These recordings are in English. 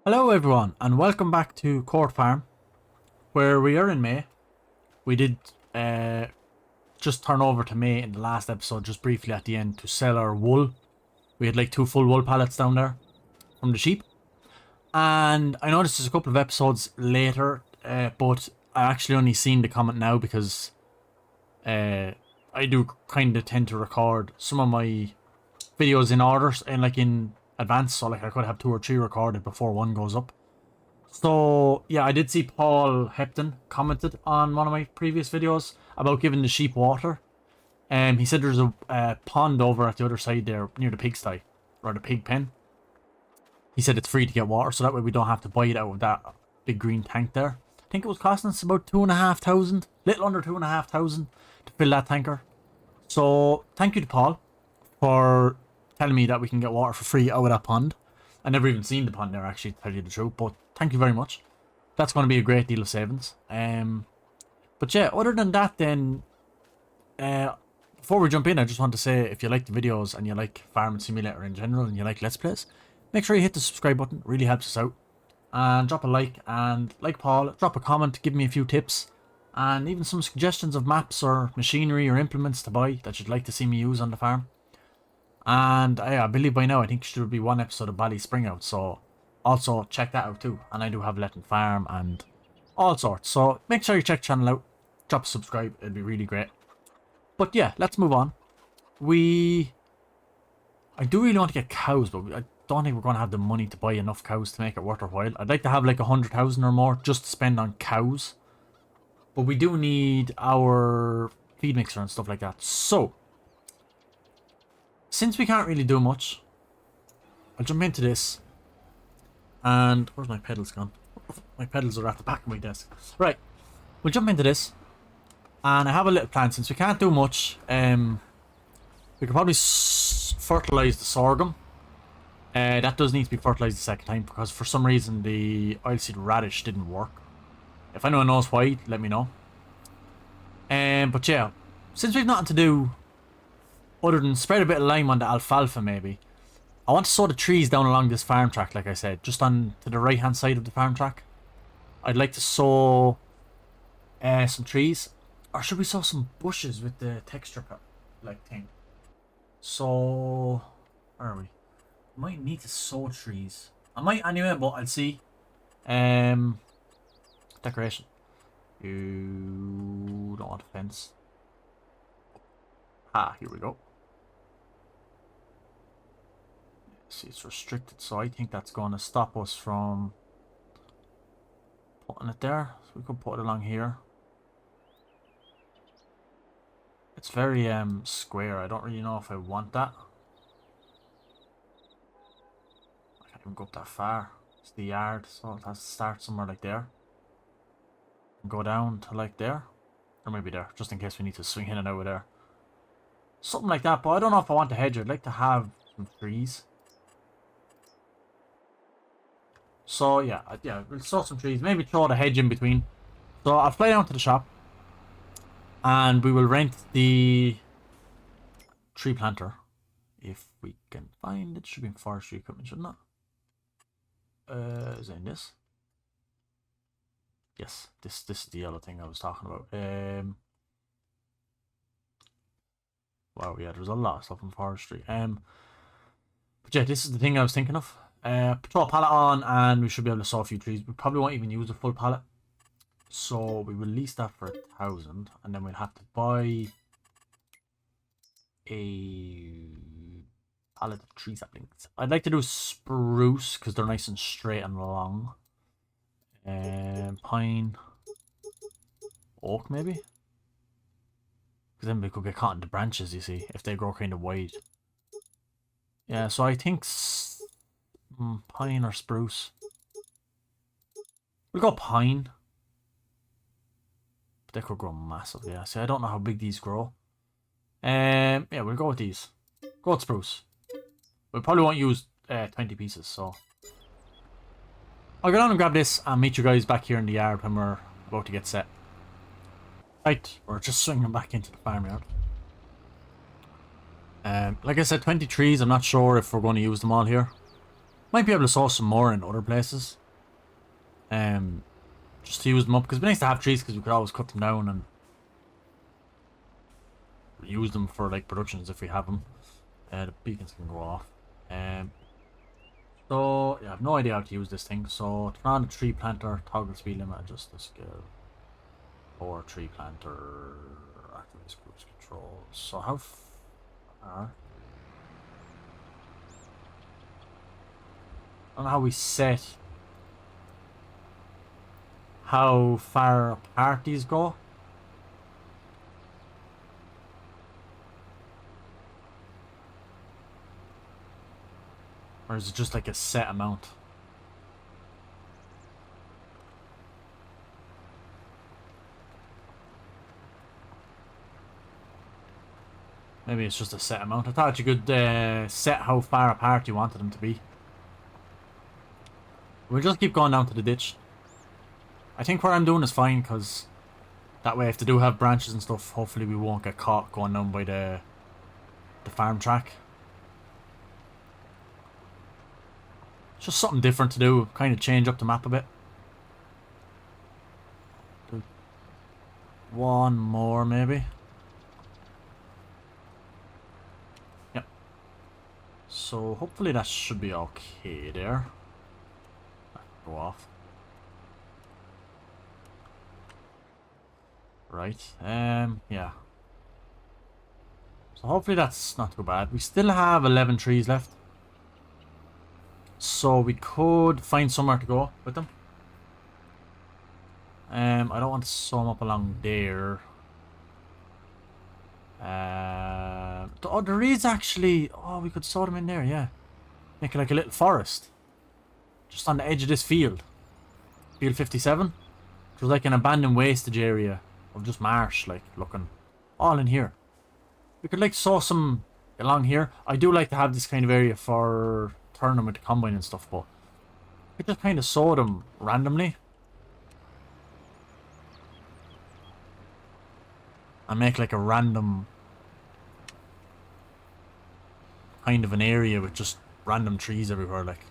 Hello everyone and welcome back to Court Farm, where we are in May. We did just turn over to May in the last episode, just briefly at the end, to sell our wool. We had like 2 full wool pallets down there from the sheep. And I know this is a couple of episodes later, but I actually only seen the comment now because I do kind of tend to record some of my videos in orders and like in advance, so like I could have 2 or 3 recorded before one goes up. So yeah, I did see Paul Hepton commented on one of my previous videos about giving the sheep water. He said there's a pond over at the other side there near the pigsty, or the pig pen. He said it's free to get water, so that way we don't have to buy it out of that big green tank there. I think it was costing us about 2,500, little under 2,500 to fill that tanker. So thank you to Paul for telling me that we can get water for free out of that pond. I never even seen the pond there, actually, to tell you the truth, but thank you very much. That's going to be a great deal of savings. But yeah, other than that then, before we jump in, I just want to say, if you like the videos and you like Farming Simulator in general and you like Let's Plays, make sure you hit the subscribe button. It really helps us out. And drop a like, and like Paul, drop a comment, give me a few tips, and even some suggestions of maps or machinery or implements to buy that you'd like to see me use on the farm. And I believe by now, I think there should be 1 episode of Bally Spring out, so also check that out too. And I do have Let and Farm and all sorts, so make sure you check the channel out, drop a subscribe, it'd be really great. But yeah, let's move on. I do really want to get cows, but I don't think we're going to have the money to buy enough cows to make it worth our while. I'd like to have like 100,000 or more just to spend on cows. But we do need our feed mixer and stuff like that. So, since we can't really do much, I'll jump into this. And where's my pedals gone? My pedals are at the back of my desk. Right, we'll jump into this. And I have a little plan. Since we can't do much, we could probably fertilise the sorghum. That does need to be fertilised the second time, because for some reason the oilseed radish didn't work. If anyone knows why, let me know. But yeah, since we've nothing to do other than spread a bit of lime on the alfalfa, maybe, I want to sow the trees down along this farm track, like I said, just on to the right hand side of the farm track. I'd like to sow some trees, or should we sow some bushes with the texture like thing? So where are we? Might need to sow trees. I might anyway, but I'll see. Decoration. You don't want a fence. Ah, here we go. See, it's restricted, so I think that's going to stop us from putting it there. So we could put it along here. It's very square. I don't really know if I want that. I can't even go up that far. It's the yard, so it has to start somewhere like there. And go down to like there. Or maybe there, just in case we need to swing in and out of there. Something like that, but I don't know if I want a hedge. I'd like to have some trees. So yeah, we'll sow some trees. Maybe throw the hedge in between. So I'll fly down to the shop. And we will rent the tree planter. If we can find it. Should be in forestry equipment, shouldn't it? Is it in this? Yes, this is the yellow thing I was talking about. Wow, yeah, there's a lot of stuff in forestry. But yeah, this is the thing I was thinking of. Throw a pallet on and we should be able to sow a few trees. We probably won't even use a full pallet. So we will lease that for 1,000, and then we'll have to buy a pallet of tree saplings. I'd like to do spruce because they're nice and straight and long. Pine, oak maybe, because then we could get caught in the branches. You see, if they grow kind of wide. Yeah, so I think pine or spruce. We'll go pine. They could grow massive, yeah. See, I don't know how big these grow. Yeah, we'll go with these. Go with spruce. We probably won't use 20 pieces, so I'll go down and grab this and meet you guys back here in the yard when we're about to get set. Right, we're just swinging back into the farmyard. Like I said, 20 trees. I'm not sure if we're going to use them all here. Might be able to source some more in other places. Just to use them up, because it'd be nice to have trees, because we could always cut them down and use them for like productions if we have them. The beacons can go off. So yeah, I have no idea how to use this thing. So turn on the tree planter, toggle speed limit, adjust the scale. Or tree planter, activate cruise control. So how far? I don't know how we set how far apart these go. Or is it just like a set amount? Maybe it's just a set amount. I thought you could set how far apart you wanted them to be. We'll just keep going down to the ditch. I think what I'm doing is fine, because that way if they do have branches and stuff, hopefully we won't get caught going down by the farm track. Just something different to do, kind of change up the map a bit. Do one more maybe. Yep. So hopefully that should be okay there. Go off. Right, yeah. So hopefully that's not too bad. We still have 11 trees left. So we could find somewhere to go with them. I don't want to sew them up along there. Oh, there is actually... Oh, we could sew them in there, yeah. Make it like a little forest. Just on the edge of this field. Field 57. It was like an abandoned wastage area of just marsh, like, looking all in here. We could like sow some along here. I do like to have this kind of area for turning them into combine and stuff, but we just kind of sow them randomly and make like a random kind of an area with just random trees everywhere. Like,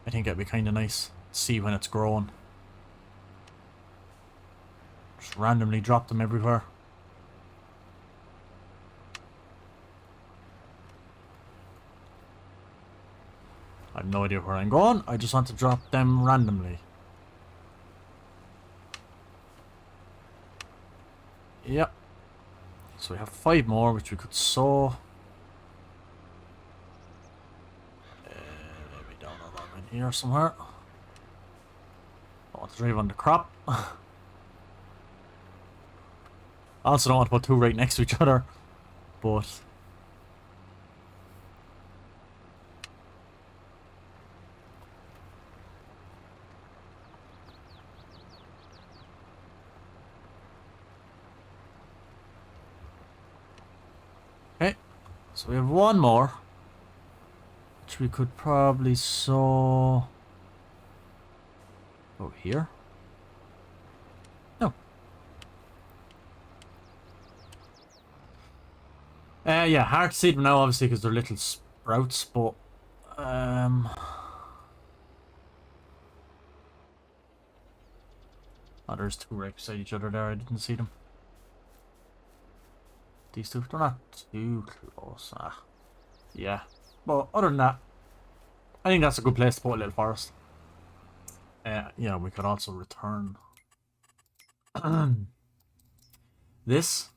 I think it'd be kind of nice to see when it's growing. Just randomly drop them everywhere. I have no idea where I'm going. I just want to drop them randomly. Yep. So we have 5 more which we could sow. Maybe down along in here somewhere. Don't want to drive on the crop. I also don't want to put 2 right next to each other, but okay, so we have 1 more which we could probably sow over here. No. Yeah, hard to see them now, obviously, because they're little sprouts, but oh, there's 2 right beside each other there. I didn't see them. These 2, they're not too close. Yeah, but other than that, I think that's a good place to put a little forest. Yeah, we could also return this.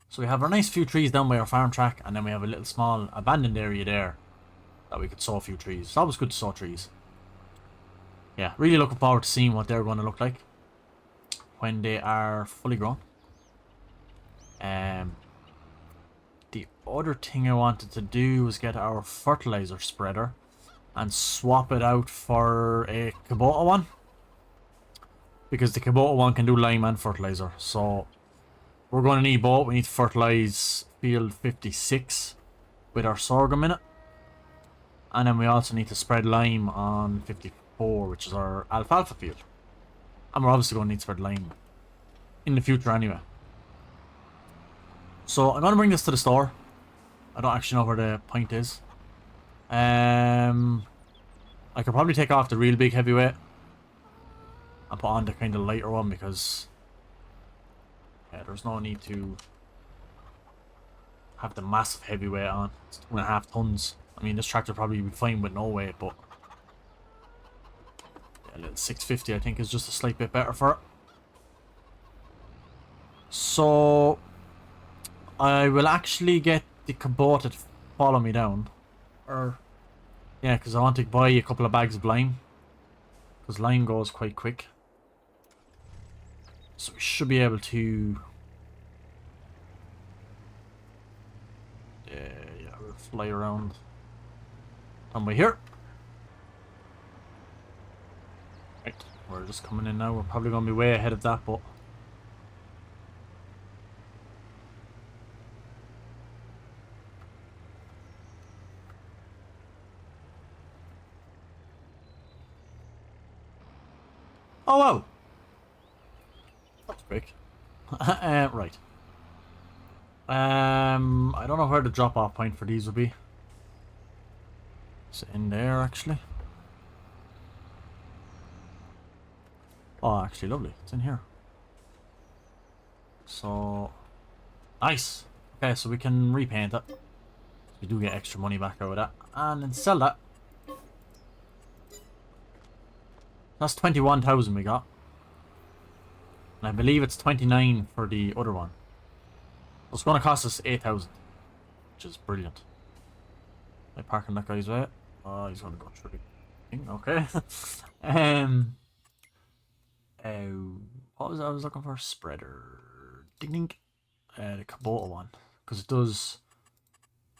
So we have our nice few trees down by our farm track, and then we have a little small abandoned area there that we could sow a few trees. It's always good to sow trees. Yeah, really looking forward to seeing what they're going to look like when they are fully grown. The other thing I wanted to do was get our fertilizer spreader and swap it out for a kubota one, because the kubota one can do lime and fertilizer. So we're going to need both. We need to fertilize field 56 with our sorghum in it, and then we also need to spread lime on 54, which is our alfalfa field. And we're obviously going to need to spread lime in the future anyway. So I'm going to bring this to the store. I don't actually know where the point is. I could probably take off the real big heavyweight and put on the kind of lighter one because yeah, there's no need to have the massive heavyweight on. It's 2.5 tons. I mean, this tractor probably be fine with no weight, but yeah, a little 650 I think is just a slight bit better for it. So I will actually get the kubota to follow me down, or yeah, because I want to buy a couple of bags of lime, because lime goes quite quick. So we should be able to yeah, we'll fly around on by here. Right, we're just coming in now. We're probably going to be way ahead of that, but oh wow, that's quick. Right. I don't know where the drop-off point for these will be. Is it in there actually? Oh, actually, lovely. It's in here. So nice. Okay, so we can repaint it. We do get extra money back out of that, and then sell that. That's 21,000 we got. And I believe it's 29 for the other one. So it's going to cost us 8,000, which is brilliant. Am I parking that guy's way? Oh, he's going to go through the thing. Okay. What was I was looking for? Spreader. Ding ding. The kubota one, because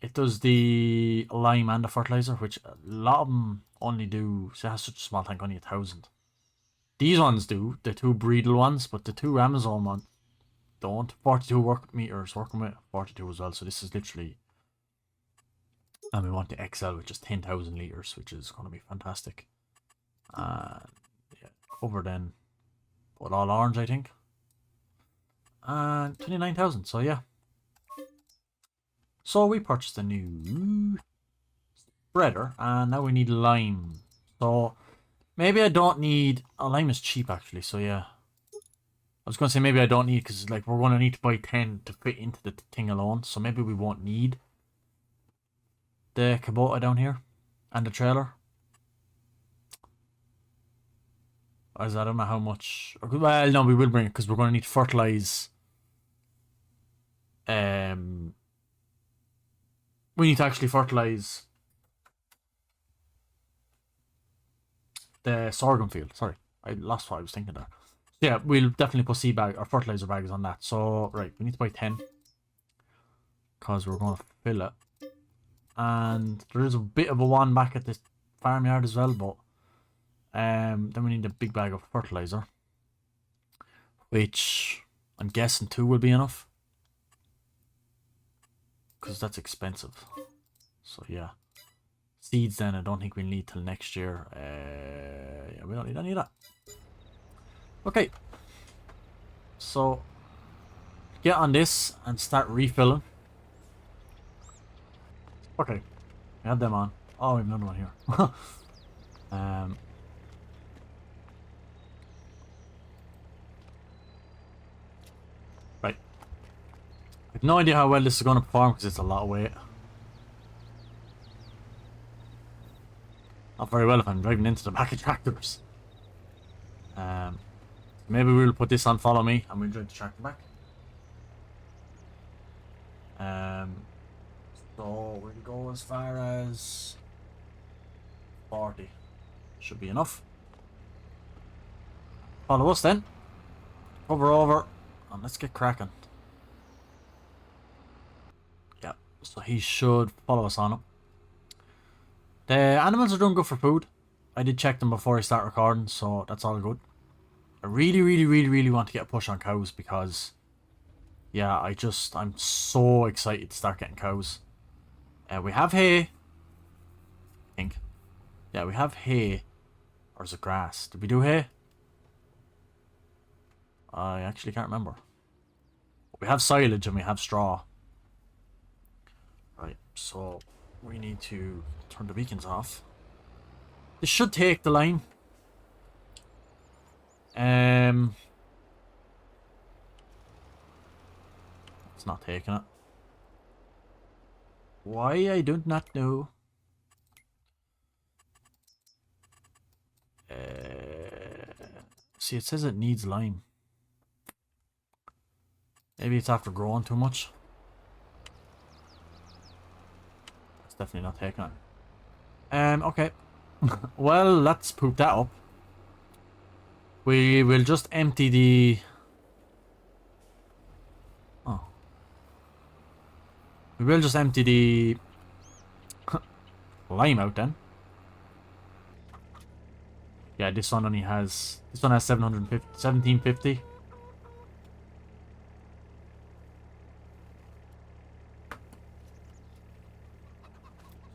it does the lime and the fertilizer, which a lot of them only do. So it has such a small tank, only 1,000. These ones do, the two Breedle ones, but the two Amazon ones don't. 42 work meters, working with 42 as well. So this is literally, and we want the XL, which is 10,000 liters, which is going to be fantastic. Yeah, cover then, but all orange, I think. And 29,000. So yeah. So we purchased a new spreader, and now we need lime. So maybe I don't need. Oh, lime is cheap actually. So yeah. I was going to say maybe I don't need, because like we're going to need to buy 10 to fit into the thing alone. So maybe we won't need the kubota down here and the trailer. As I don't know how much. Well, no, we will bring it because we're going to need to fertilize. We need to actually fertilize the sorghum field. Sorry, I lost what I was thinking there. Yeah, we'll definitely put seed bag or fertilizer bags on that. So, right, we need to buy 10. Because we're going to fill it. And there is a bit of a one back at the farmyard as well, but then we need a big bag of fertilizer. Which I'm guessing 2 will be enough. Because that's expensive. So, yeah. Seeds then I don't think we'll need till next year. Yeah, we don't need any of that. Okay, so get on this and start refilling. Okay, we have them on. Oh, we have another one here. Right. I have no idea how well this is going to perform because it's a lot of weight. Not very well if I'm driving into the back of tractors. Maybe we'll put this on follow me and we'll drive the tractor back. So we'll go as far as 40. Should be enough. Follow us then. Hover over and let's get cracking. Yeah, so he should follow us on him. The animals are doing good for food. I did check them before I start recording, so that's all good. I really want to get a push on cows because, yeah, I'm so excited to start getting cows. We have hay, I think. Yeah, we have hay. Or is it grass? Did we do hay? I actually can't remember. We have silage and we have straw. Right, so we need to turn the beacons off. This should take the line. It's not taking it. Why, I do not know. See, it says it needs lime. Maybe it's after growing too much. It's definitely not taking it. Okay. Well, let's poop that up. We will just empty the... Oh. We will just empty the lime out then. Yeah, this one only has... This one has 1750.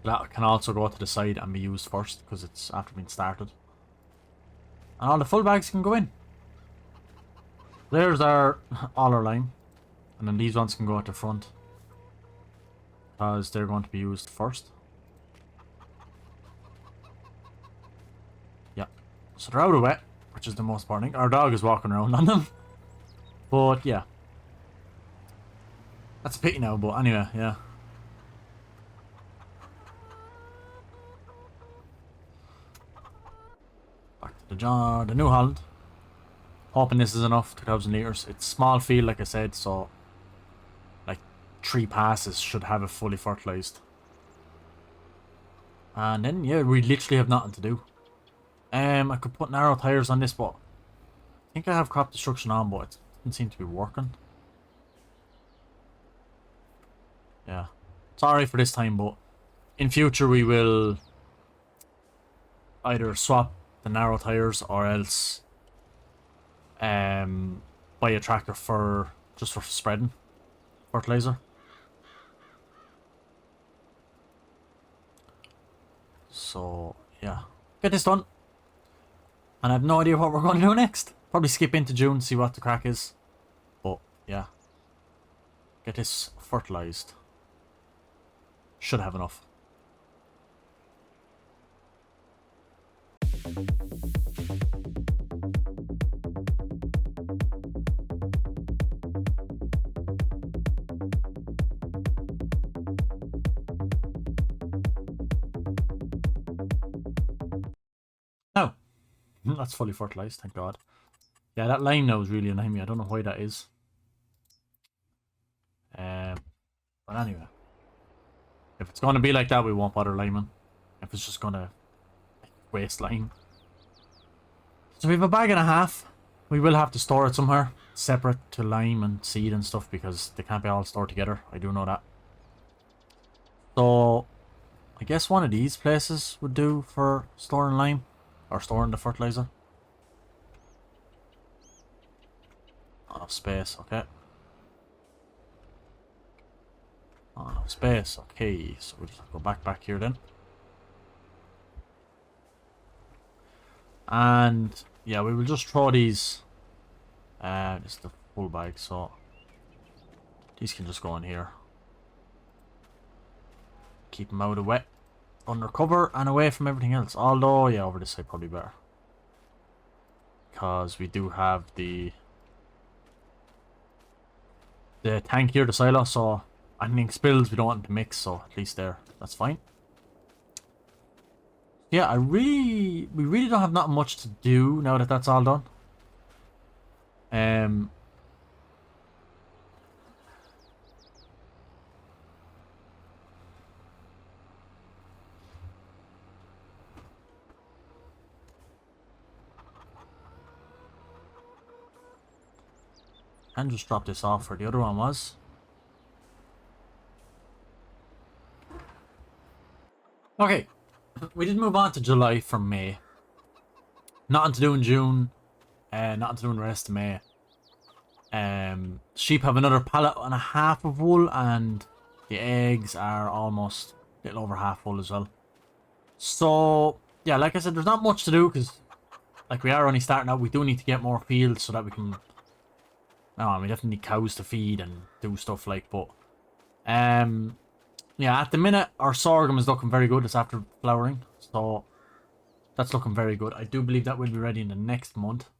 That can also go to the side and be used first because it's after being started. And all the full bags can go in. There's all our lime. And then these ones can go at the front. Because they're going to be used first. Yeah. So they're out of wet, which is the most important thing. Our dog is walking around on them. But yeah. That's a pity now, but anyway, yeah. The New Holland. Hoping this is enough, 2,000 litres. It's small field, like I said, so like 3 passes should have it fully fertilised. And then, yeah, we literally have nothing to do. I could put narrow tyres on this, but I think I have crop destruction on, but it doesn't seem to be working. Yeah. Sorry for this time, but in future we will either swap the narrow tires or else buy a tractor for just for spreading fertilizer. So yeah, get this done, and I have no idea what we're going to do next. Probably skip into June, see what the crack is, but yeah, get this fertilized. Should have enough. Oh, that's fully fertilized, thank God. Yeah, that line now is really annoying me. I don't know why that is. But anyway, if it's going to be like that, we won't bother liming. If it's just going to waste lime. So we have a bag and a half. We will have to store it somewhere separate to lime and seed and stuff because they can't be all stored together. I do know that. So I guess one of these places would do for storing lime or storing the fertilizer. Not enough space, okay. Not enough space, okay. So we'll just go back here then. And yeah, we will just throw these. This is the full bag, so these can just go in here. Keep them out of wet, under cover, and away from everything else. Although, yeah, over this side probably better, because we do have the tank here, the silo. So anything spills, we don't want it to mix. So at least there, that's fine. Yeah, we really don't have that much to do now that that's all done. And just drop this off where the other one was. Okay. We did move on to July from May. Nothing to do in June. Nothing to do in the rest of May. Sheep have another pallet and a half of wool, and the eggs are almost a little over half full as well. So, yeah, like I said, there's not much to do because, like, we are only starting out. We do need to get more fields so that we can... No, we definitely need cows to feed and do stuff like, but... Yeah, at the minute, our sorghum is looking very good. It's after flowering, so that's looking very good. I do believe that will be ready in the next month,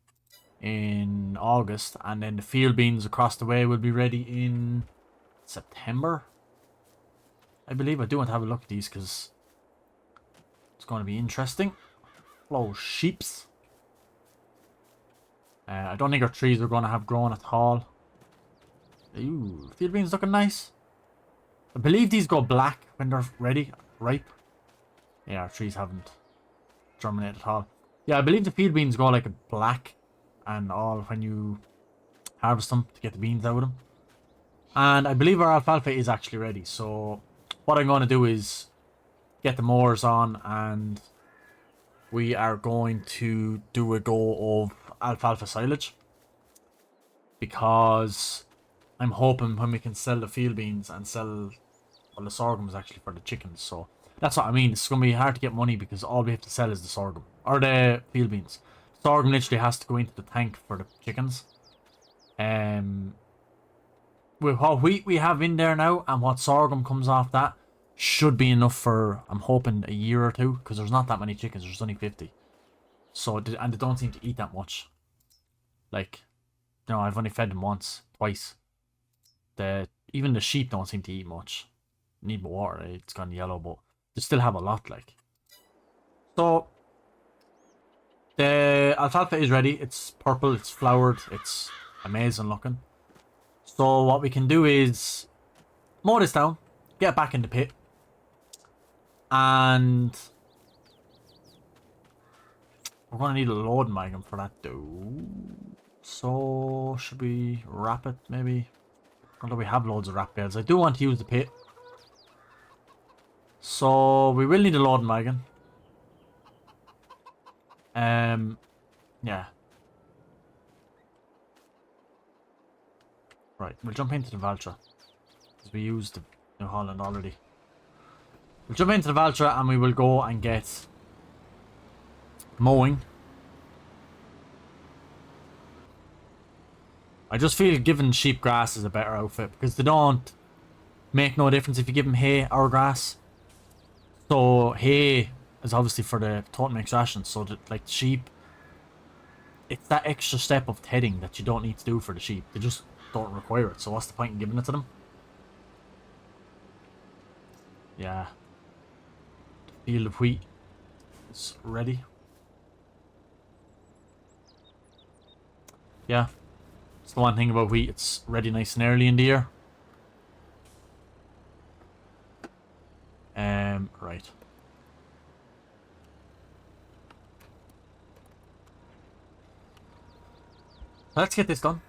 in August, and then the field beans across the way will be ready in September, I believe. I do want to have a look at these because it's going to be interesting. Hello, sheeps. I don't think our trees are going to have grown at all. Ooh, field beans looking nice. I believe these go black when they're ready, ripe. Yeah, our trees haven't germinated at all. Yeah, I believe the field beans go like a black and all when you harvest them to get the beans out of them. And I believe our alfalfa is actually ready. So what I'm going to do is get the mowers on, and we are going to do a go of alfalfa silage, because I'm hoping when we can sell the field beans and sell, well, the sorghum is actually for the chickens. So that's what I mean. It's going to be hard to get money because all we have to sell is the sorghum or the field beans. Sorghum literally has to go into the tank for the chickens. With what wheat we have in there now and what sorghum comes off that, should be enough for, I'm hoping, a year or two, because there's not that many chickens. There's only 50. So, and they don't seem to eat that much. Like, you know, I've only fed them once, twice. Even the sheep don't seem to eat much. Need more water. It's gone yellow, but they still have a lot, like. So the alfalfa is ready. It's purple, it's flowered, it's amazing looking. So what we can do is mow this down, get back in the pit, and we're going to need a loading wagon for that though. So should we wrap it maybe? Although we have loads of wrap bales. I do want to use the pit. So we will need a loading wagon. Yeah. Right, we'll jump into the valtra, because we used the New Holland already. We'll jump into the valtra and we will go and get mowing. I just feel giving sheep grass is a better outfit, because they don't make no difference if you give them hay or grass. So hay is obviously for the total mix ration, so that, like, sheep, it's that extra step of tedding that you don't need to do for the sheep. They just don't require it, so what's the point in giving it to them? Yeah. The field of wheat is ready. Yeah. It's the one thing about wheat, it's ready nice and early in the year. Right. Let's get this done.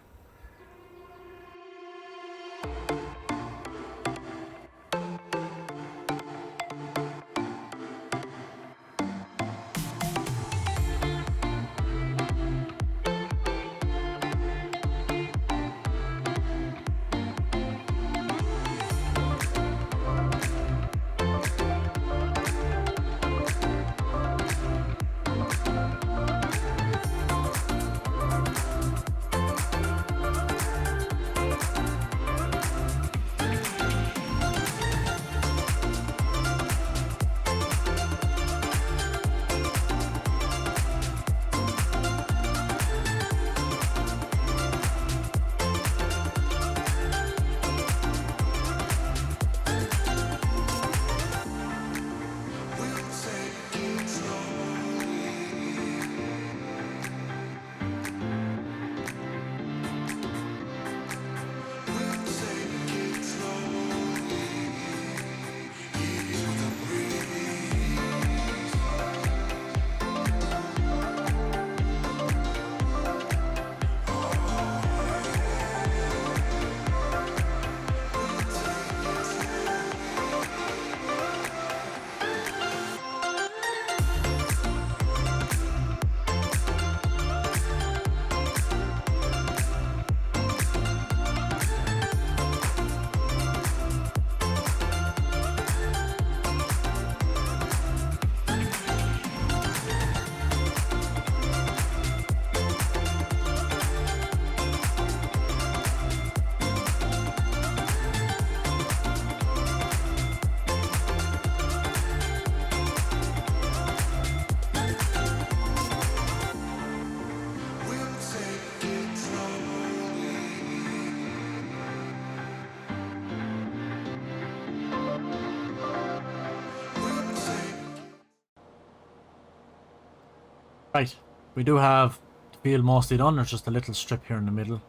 Right, we do have the field mostly done. There's just a little strip here in the middle.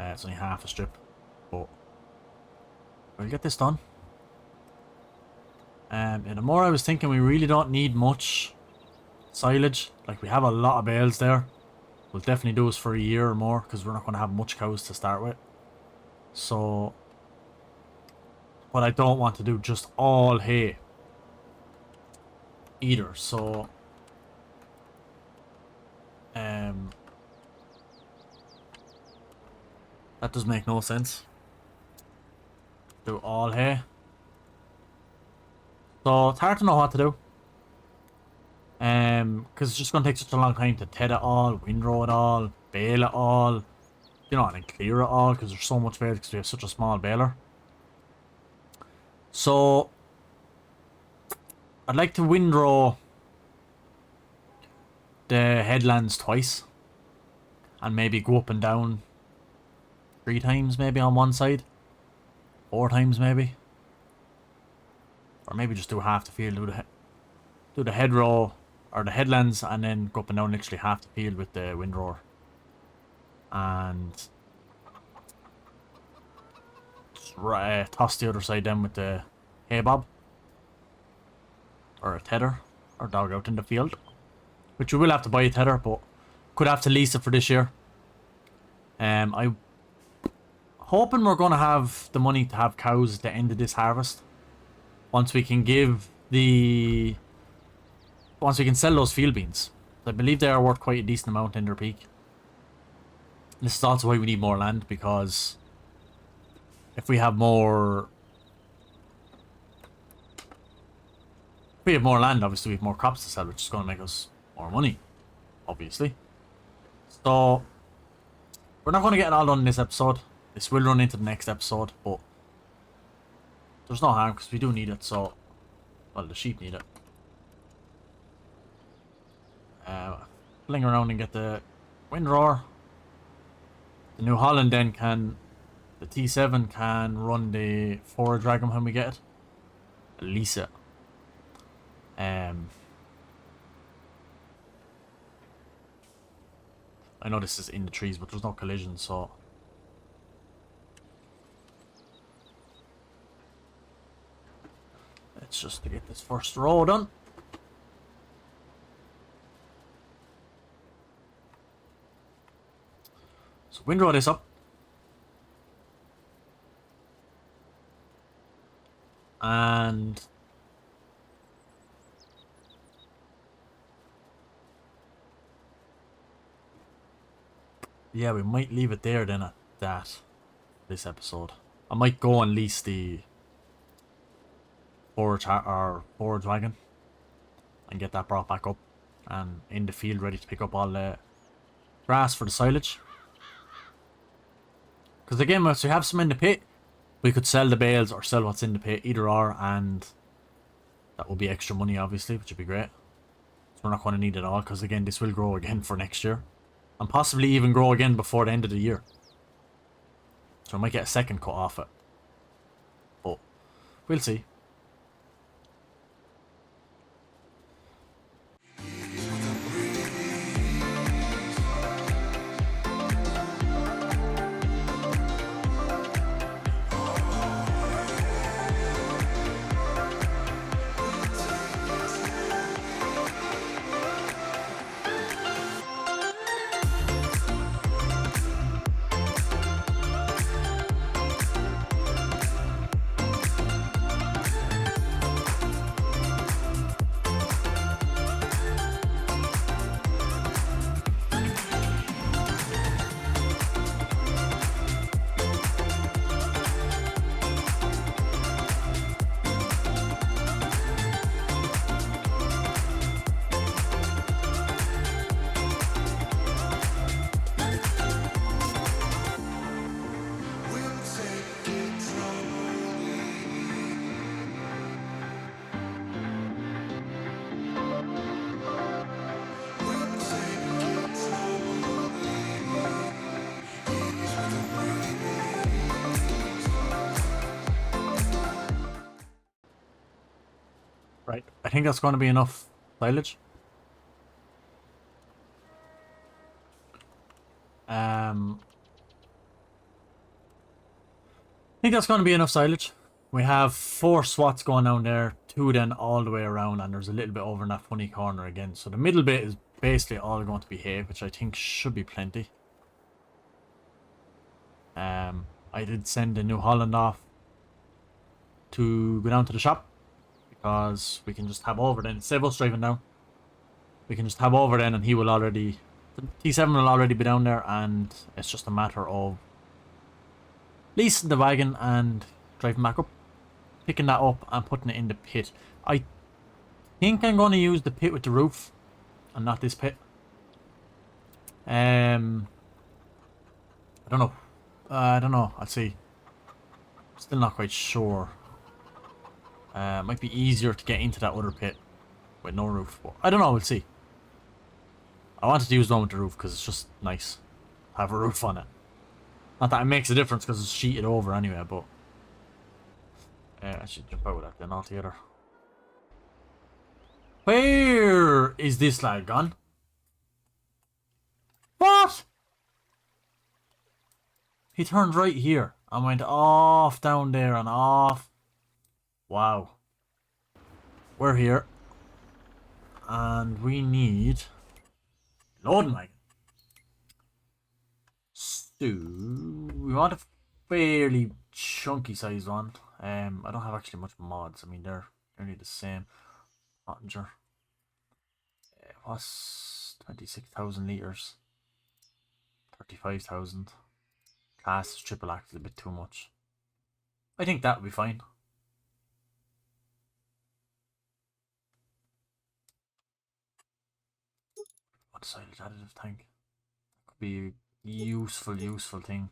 It's only half a strip, but we'll get this done. And the more I was thinking, we really don't need much silage. Like, we have a lot of bales there. We'll definitely do this for a year or more, because we're not going to have much cows to start with. So, but I don't want to do just all hay either. So, that does make no sense. Do all hay. So it's hard to know what to do. Because it's just going to take such a long time to ted it all, windrow it all, bale it all, you know, and then clear it all, because there's so much bale because we have such a small baler. So I'd like to windrow the headlands twice, and maybe go up and down 3 times maybe on one side, 4 times maybe, or maybe just do half the field, do the head row or the headlands, and then go up and down literally half the field with the windrower, and just, toss the other side then with the hay bob or a tether or dog out in the field, which we will have to buy a tether, but could have to lease it for this year. I'm hoping we're going to have the money to have cows at the end of this harvest. Once we can sell those field beans. I believe they are worth quite a decent amount in their peak. This is also why we need more land, because if we have more land, obviously we have more crops to sell, which is going to make us more money, obviously. So we're not going to get it all done in this episode. This will run into the next episode, but there's no harm because we do need it. So, well, the sheep need it. Fling around and get the windrower. The New Holland then the T7 can run the forward dragon when we get it. Lease it. I know this is in the trees, but there's no collision, so let's just get this first row done. So windrow this up. And yeah, we might leave it there then at this episode. I might go and lease the forward wagon and get that brought back up and in the field ready to pick up all the grass for the silage. Because again, once we have some in the pit, we could sell the bales or sell what's in the pit, either or, and that will be extra money obviously, which would be great. So we're not going to need it all, because again, this will grow again for next year. And possibly even grow again before the end of the year. So I might get a second cut off it. But we'll see. Right, I think that's going to be enough silage. I think that's going to be enough silage. We have 4 swats going down there, 2 then all the way around, and there's a little bit over in that funny corner again. So the middle bit is basically all going to be hay, which I think should be plenty. I did send the New Holland off to go down to the shop, because we can just have over then, instead of us driving down, we can just have over then, and he will already, the T7 will already be down there, and it's just a matter of leasing the wagon and driving back up, picking that up and putting it in the pit. I think I'm going to use the pit with the roof and not this pit. I don't know. I'll see. Still not quite sure. Might be easier to get into that other pit with no roof. But I don't know. We'll see. I wanted to use the one with the roof because it's just nice to have a roof on it. Not that it makes a difference because it's sheeted over anyway, but I should jump out of that then altogether. Where is this lad gone? What? He turned right here and went off down there and off. Wow. We're here. And we need loading wagon. So we want a fairly chunky size one. I don't have actually much mods. I mean, they're nearly the same. Pottinger. What's 26,000 litres? 35,000. Class is triple act is a bit too much. I think that would be fine. What a silage additive tank. Could be a useful thing.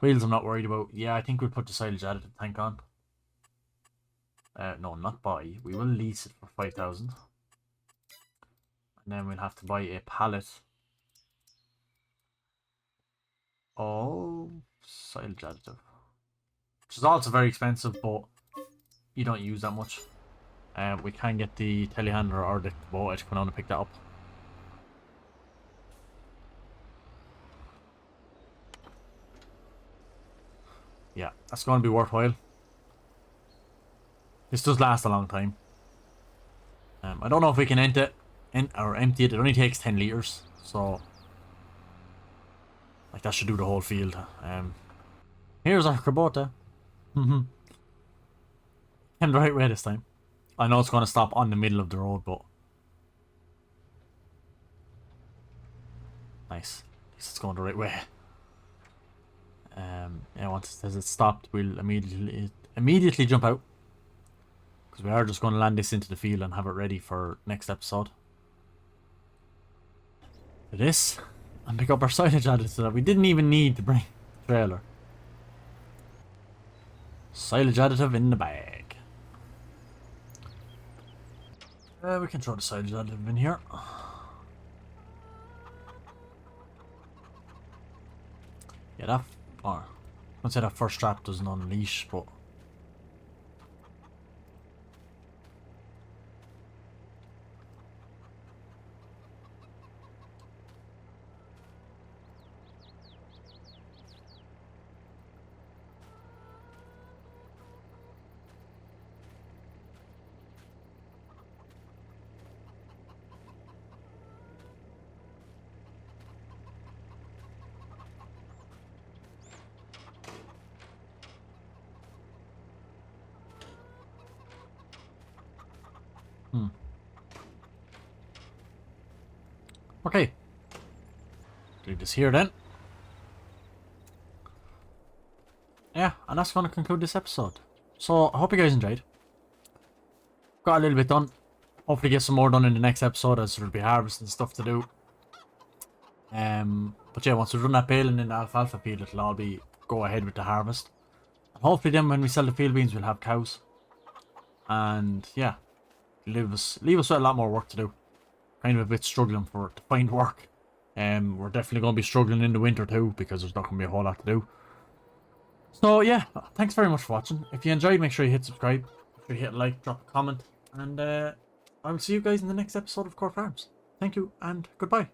Wheels I'm not worried about. Yeah, I think we'll put the silage additive tank on. No, not buy. We will lease it for 5,000. And then we'll have to buy a pallet. Oh, silage additive. Which is also very expensive, but you don't use that much. We can get the telehandler or the kubota to come down and pick that up. Yeah, that's going to be worthwhile. This does last a long time. I don't know if we can empty it. It only takes 10 litres, so like that should do the whole field. Here's our kubota. Came the right way this time. I know it's going to stop on the middle of the road, but nice. At least it's going the right way. Yeah, once it says it's stopped, we'll immediately jump out, because we are just going to land this into the field and have it ready for next episode. For this, and pick up our silage additive so that we didn't even need to bring the trailer. Silage additive in the bag. We can throw the silage additive in here. Yeah, that. Or, I'd say that first strap doesn't unleash, but. Okay. Leave this here then. Yeah, and that's going to conclude this episode. So, I hope you guys enjoyed. Got a little bit done. Hopefully get some more done in the next episode, as there'll be harvesting stuff to do. But yeah, once we run that baling in the alfalfa field, it'll all be go ahead with the harvest. And hopefully then when we sell the field beans, we'll have cows. And yeah, leave us with a lot more work to do. Kind of a bit struggling to find work. We're definitely going to be struggling in the winter too, because there's not going to be a whole lot to do. So yeah, thanks very much for watching. If you enjoyed, make sure you hit subscribe. Make sure you hit like, drop a comment. And I will see you guys in the next episode of Corsair Farms. Thank you and goodbye.